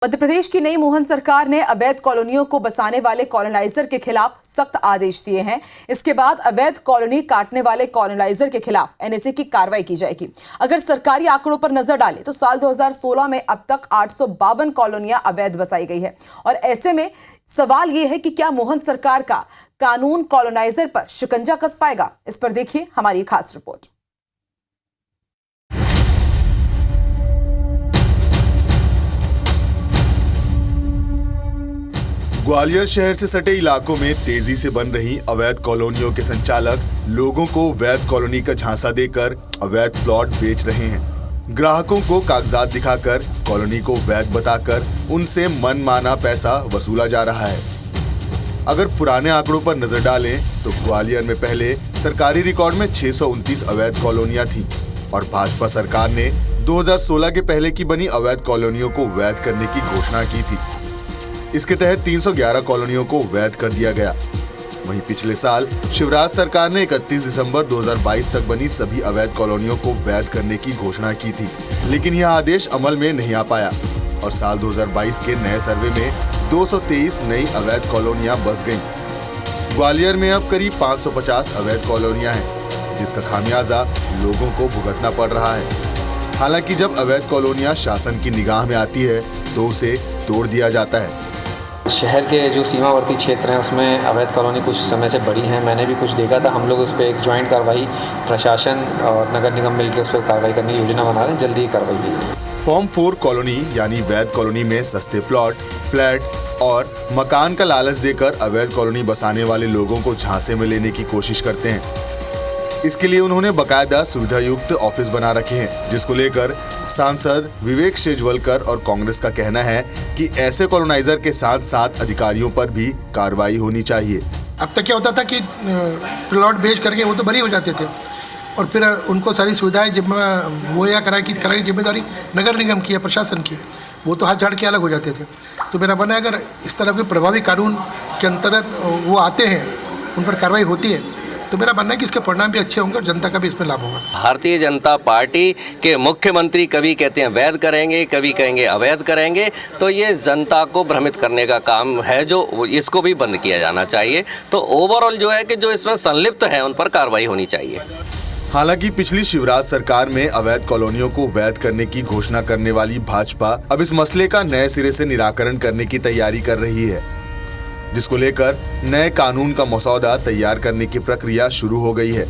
मध्य प्रदेश की नई मोहन सरकार ने अवैध कॉलोनियों को बसाने वाले कॉलोनाइजर के खिलाफ सख्त आदेश दिए हैं। इसके बाद अवैध कॉलोनी काटने वाले कॉलोनाइजर के खिलाफ एनएसए की कार्रवाई की जाएगी। अगर सरकारी आंकड़ों पर नजर डालें तो साल 2016 में अब तक 852 कॉलोनियां अवैध बसाई गई है। और ऐसे में सवाल यह है कि क्या मोहन सरकार का कानून कॉलोनाइजर पर शिकंजा कस पाएगा? इस पर देखिए हमारी खास रिपोर्ट। ग्वालियर शहर से सटे इलाकों में तेजी से बन रही अवैध कॉलोनियों के संचालक लोगों को वैध कॉलोनी का झांसा देकर अवैध प्लॉट बेच रहे हैं। ग्राहकों को कागजात दिखाकर कॉलोनी को वैध बताकर उनसे मनमाना पैसा वसूला जा रहा है। अगर पुराने आंकड़ों पर नजर डालें तो ग्वालियर में पहले सरकारी रिकॉर्ड में 629 अवैध कॉलोनियां थीं और भाजपा सरकार ने 2016 के पहले की बनी अवैध कॉलोनियों को वैध करने की घोषणा की थी। इसके तहत 311 कॉलोनियों को वैध कर दिया गया। वहीं पिछले साल शिवराज सरकार ने 31 दिसंबर 2022 तक बनी सभी अवैध कॉलोनियों को वैध करने की घोषणा की थी, लेकिन यह आदेश अमल में नहीं आ पाया और साल 2022 के नए सर्वे में 223 नई अवैध कॉलोनियां बस गईं। ग्वालियर में अब करीब 550 अवैध कॉलोनियां हैं, जिसका खामियाजा लोगों को भुगतना पड़ रहा है। हालांकि जब अवैध कॉलोनियां शासन की निगाह में आती है तो उसे तोड़ दिया जाता है। शहर के जो सीमावर्ती क्षेत्र हैं उसमें अवैध कॉलोनी कुछ समय से बड़ी हैं। मैंने भी कुछ देखा था। हम लोग उस पर एक ज्वाइंट कार्रवाई प्रशासन और नगर निगम मिलकर उस पर कार्रवाई करने की योजना बना रहे हैं। जल्दी ही कार्रवाई की। फॉर्म 4 कॉलोनी यानी वैध कॉलोनी में सस्ते प्लॉट, फ्लैट और मकान का लालच देकर अवैध कॉलोनी बसाने वाले लोगों को झांसे में लेने की कोशिश करते हैं। इसके लिए उन्होंने बकायदा सुविधा युक्त ऑफिस बना रखे हैं, जिसको लेकर सांसद विवेक शेजवलकर और कांग्रेस का कहना है कि ऐसे कॉलोनाइजर के साथ साथ अधिकारियों पर भी कार्रवाई होनी चाहिए। अब तक क्या होता था कि प्लॉट बेच करके वो तो बरी हो जाते थे और फिर उनको सारी सुविधाएं मुहैया कराने की जिम्मेदारी नगर निगम की या प्रशासन की, वो तो हाथ झाड़ के अलग हो जाते थे। तो मेरा मानना है अगर इस तरह के प्रभावी कानून के अंतर्गत वो आते हैं, उन पर कार्रवाई होती है, तो मेरा मानना है कि इसके परिणाम भी अच्छे होंगे और जनता का भी इसमें लाभ होगा। भारतीय जनता पार्टी के मुख्यमंत्री कभी कहते हैं वैध करेंगे, कभी कहेंगे अवैध करेंगे, तो ये जनता को भ्रमित करने का काम है, जो इसको भी बंद किया जाना चाहिए। तो ओवरऑल जो है कि जो इसमें संलिप्त है उन पर कार्रवाई होनी चाहिए। हालांकि पिछली शिवराज सरकार में अवैध कॉलोनियों को वैध करने की घोषणा करने वाली भाजपा अब इस मसले का नए सिरे से निराकरण करने की तैयारी कर रही है, जिसको लेकर नए कानून का मसौदा तैयार करने की प्रक्रिया शुरू हो गई है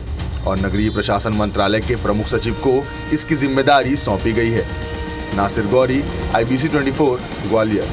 और नगरीय प्रशासन मंत्रालय के प्रमुख सचिव को इसकी जिम्मेदारी सौंपी गई है। नासिर गौरी, IBC 24, ग्वालियर।